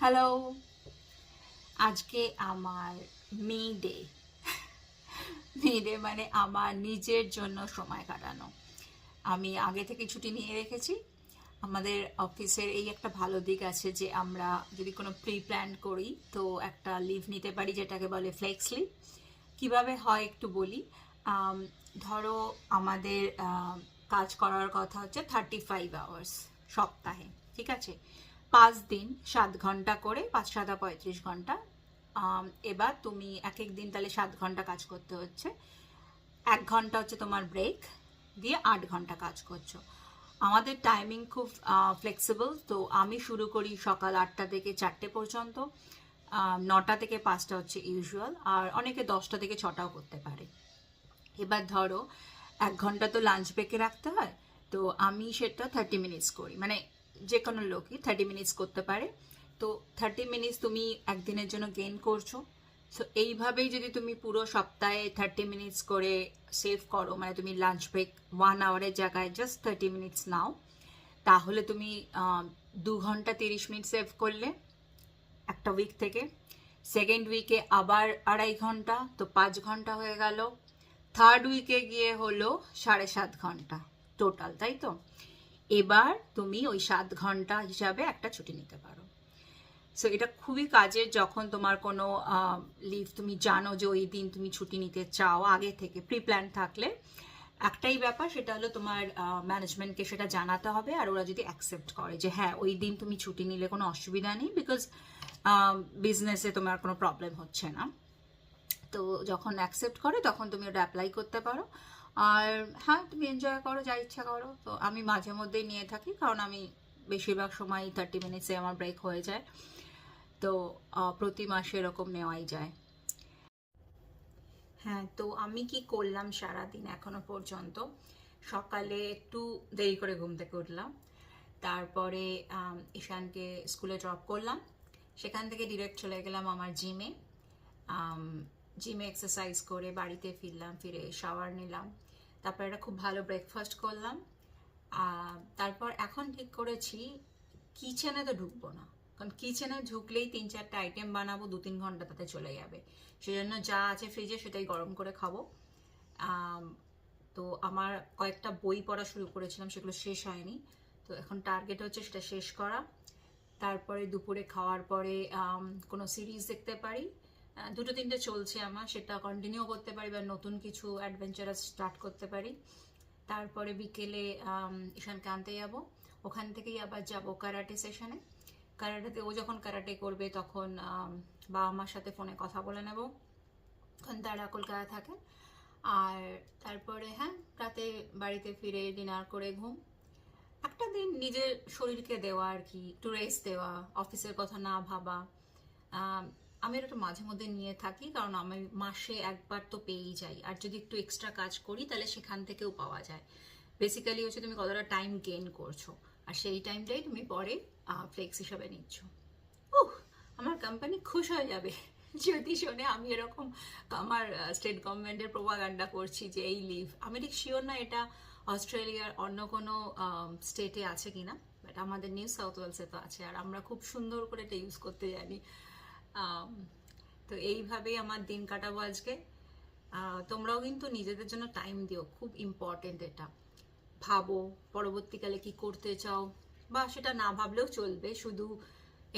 Hello, আজকে আমার May Day. May Day মানে আমার নিজের জন্য সময় কাটানো। আমি আগে থেকে ছুটি নিয়ে রেখেছি। আমাদের অফিসের এই একটা ভালো দিক আছে যে আমরা যদি কোনো প্রি প্ল্যান করি তো একটা লিভ নিতে পারি, যেটাকে বলে ফ্লেক্স লিভ। কীভাবে হয় একটু বলি। আম, ধরো আমাদের কাজ করার কথা হচ্ছে 35 আওয়ার্স সপ্তাহে, ঠিক আছে? 5 দিন 7 ঘন্টা করে, 5 7 35 ঘন্টা। এবার তুমি এক এক দিন তাহলে 7 ঘন্টা কাজ করতে হচ্ছে, 1 ঘন্টা হচ্ছে তোমার ব্রেক, দিয়ে 8 ঘন্টা কাজ করছো। আমাদের টাইমিং খুব ফ্লেক্সিবল, তো আমি শুরু করি সকাল 8টা থেকে 4টে পর্যন্ত। 9টা থেকে 5টা হচ্ছে ইউজুয়াল, আর অনেকে 10টা থেকে 6টাও করতে পারে। এবার ধরো 1 ঘন্টা তো লাঞ্চ ব্রেকে রাখতে হয়, তো আমি সেটা 30 মিনিটস করি, মানে যে কোনো লোকই 30 মিনিটস করতে পারে। তো 30 মিনিটস তুমি একদিনের জন্য গেইন করছো। সো এইভাবেই যদি তুমি পুরো সপ্তাহে 30 মিনিটস করে সেভ করো, মানে তুমি লাঞ্চ ব্রেক 1 আওয়ারের জায়গায় জাস্ট 30 মিনিটস নাও, তাহলে তুমি 2 ঘন্টা 30 মিনিট সেভ করলে একটা উইক থেকে। সেকেন্ড উইকে আবার 2.5 ঘন্টা, তো 5 ঘন্টা হয়ে গেল। থার্ড উইকে গিয়ে হলো 7.5 ঘন্টা টোটাল, তাই তো? এবার তুমি ওই 7 ঘন্টা হিসাবে একটা ছুটি নিতে পারো। সো এটা খুবই কাজের, যখন তোমার কোনো লিভ তুমি জানো যে ওই দিন তুমি ছুটি নিতে চাও, আগে থেকে প্রি প্ল্যান থাকলে একটাই ব্যাপার, সেটা হলো তোমার ম্যানেজমেন্টকে সেটা জানাতে হবে, আর ওরা যদি অ্যাকসেপ্ট করে যে হ্যাঁ ওই দিন তুমি ছুটি নিলে কোনো অসুবিধা নেই, বিকজ বিজনেসে তোমার কোনো প্রবলেম হচ্ছে না। তো যখন অ্যাকসেপ্ট করে তখন তুমি ওটা অ্যাপ্লাই করতে পারো। আর হ্যাঁ, তুমি এনজয় করো, যা ইচ্ছা করো। তো আমি মাঝে মধ্যেই নিয়ে থাকি, কারণ আমি বেশিরভাগ সময় 30 মিনিটসে আমার ব্রেক হয়ে যায়। তো প্রতি মাসে এরকম নেওয়াই যায়। হ্যাঁ, তো আমি কি করলাম সারাদিন এখনো পর্যন্ত? সকালে একটু দেরি করে ঘুম থেকে উঠলাম, তারপরে ঈশানকে স্কুলে ড্রপ করলাম, সেখান থেকে ডিরেক্ট চলে গেলাম আমার জিমে। জিমে এক্সারসাইজ করে বাড়িতে ফিরলাম, ফিরে শাওয়ার নিলাম, তারপর একটা খুব ভালো ব্রেকফাস্ট করলাম। তারপর এখন ঠিক করেছি কিচেনে তো ঢুকবো না, কারণ কিচেনে ঢুকলেই 3 4টে আইটেম বানাবো, 2 3 ঘন্টা তাতে চলে যাবে। সেজন্য যা আছে ফ্রিজে সেটাই গরম করে খাবো। তো আমার কয়েকটা বই পড়া শুরু করেছিলাম, সেগুলো শেষ হয়নি। তো এখন টার্গেট হচ্ছে সেটা শেষ করা। তারপরে দুপুরে খাওয়ার পরে কোনো সিরিজ দেখতে পারি, 2 3টে চলছে আমার, সেটা কন্টিনিউ করতে পারি, বা নতুন কিছু অ্যাডভেঞ্চারাস স্টার্ট করতে পারি। তারপরে বিকেলে ঈশানকে আনতে যাবো, ওখান থেকেই আবার যাব ক্যারাটে সেশনে। ক্যারাটেতে ও যখন ক্যারাটে করবে তখন বাবা মার সাথে ফোনে কথা বলে নেব, কারণ তারা কলকাতা থাকে। আর তারপরে হ্যাঁ, রাতে বাড়িতে ফিরে ডিনার করে ঘুম। একটা দিন নিজের শরীরকে দেওয়া আর কি, একটু রেস্ট দেওয়া, অফিসের কথা না ভাবা। আমি এটা মাঝে মধ্যে নিয়ে থাকি, কারণ আমি মাসে একবার তো পেয়েই যাই, আর যদি একটু এক্সট্রা কাজ করি তাহলে সেখান থেকেও পাওয়া যায়। বেসিক্যালি হচ্ছে তুমি কতটা টাইম গেইন করছো, আর সেই টাইমটাই তুমি পরে ফ্লেক্স হিসাবে নিচ্ছ। উহ, আমার কোম্পানি খুশ হয়ে যাবে যদি শোনে আমি এরকম আমার স্টেট গভর্নমেন্টের প্রোপাগান্ডা করছি যে এই লিভ। আমি ঠিক শিওর না এটা অস্ট্রেলিয়ার অন্য কোনো স্টেটে আছে কিনা, বাট আমাদের নিউ সাউথ ওয়েলসে তো আছে, আর আমরা খুব সুন্দর করে এটা ইউজ করতে জানি। তো এইভাবেই আমার দিন কাটাবো আজকে। তোমরাও কিন্তু নিজেদের জন্য টাইম দিও, খুব ইম্পর্টেন্ট এটা। ভাবো পরবর্তীকালে কি করতে চাও, বা সেটা না ভাবলেও চলবে, শুধু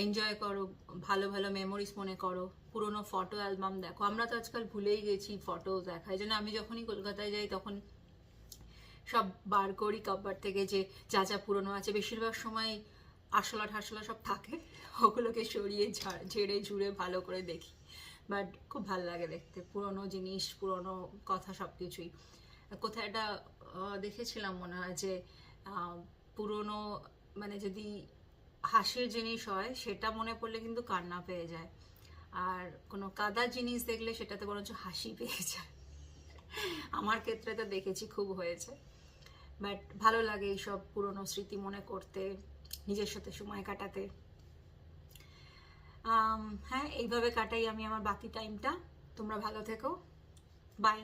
এনজয় করো, ভালো ভালো মেমোরিজ মনে করো, পুরোনো ফটো অ্যালবাম দেখো। আমরা তো আজকাল ভুলেই গেছি ফটো দেখা, এই জন্য আমি যখনই কলকাতায় যাই তখন সব বার করি কাব্বার থেকে, যে যা যা পুরনো আছে, বেশিরভাগ সময় আসলা ঠাসলা সব থাকে, ওগুলোকে সরিয়ে ঝেড়ে ঝুড়ে ভালো করে দেখি। বাট খুব ভালো লাগে দেখতে পুরনো জিনিস, পুরনো কথা, সব কিছুই। কোথায় একটা দেখেছিলাম মনে হয় যে পুরনো, মানে যদি হাসির জিনিস হয় সেটা মনে পড়লে কিন্তু কান্না পেয়ে যায়, আর কোনো কাদা জিনিস দেখলে সেটাতে বরঞ্চ হাসি পেয়ে যায়। আমার ক্ষেত্রে তো দেখেছি খুব হয়েছে। বাট ভালো লাগে এইসব পুরনো স্মৃতি মনে করতে, নিজের সাথে সময় কাটাতে। হ্যাঁ, এইভাবে কাটাই আমি আমার বাকি টাইমটা। তোমরা ভালো থেকো, বাই।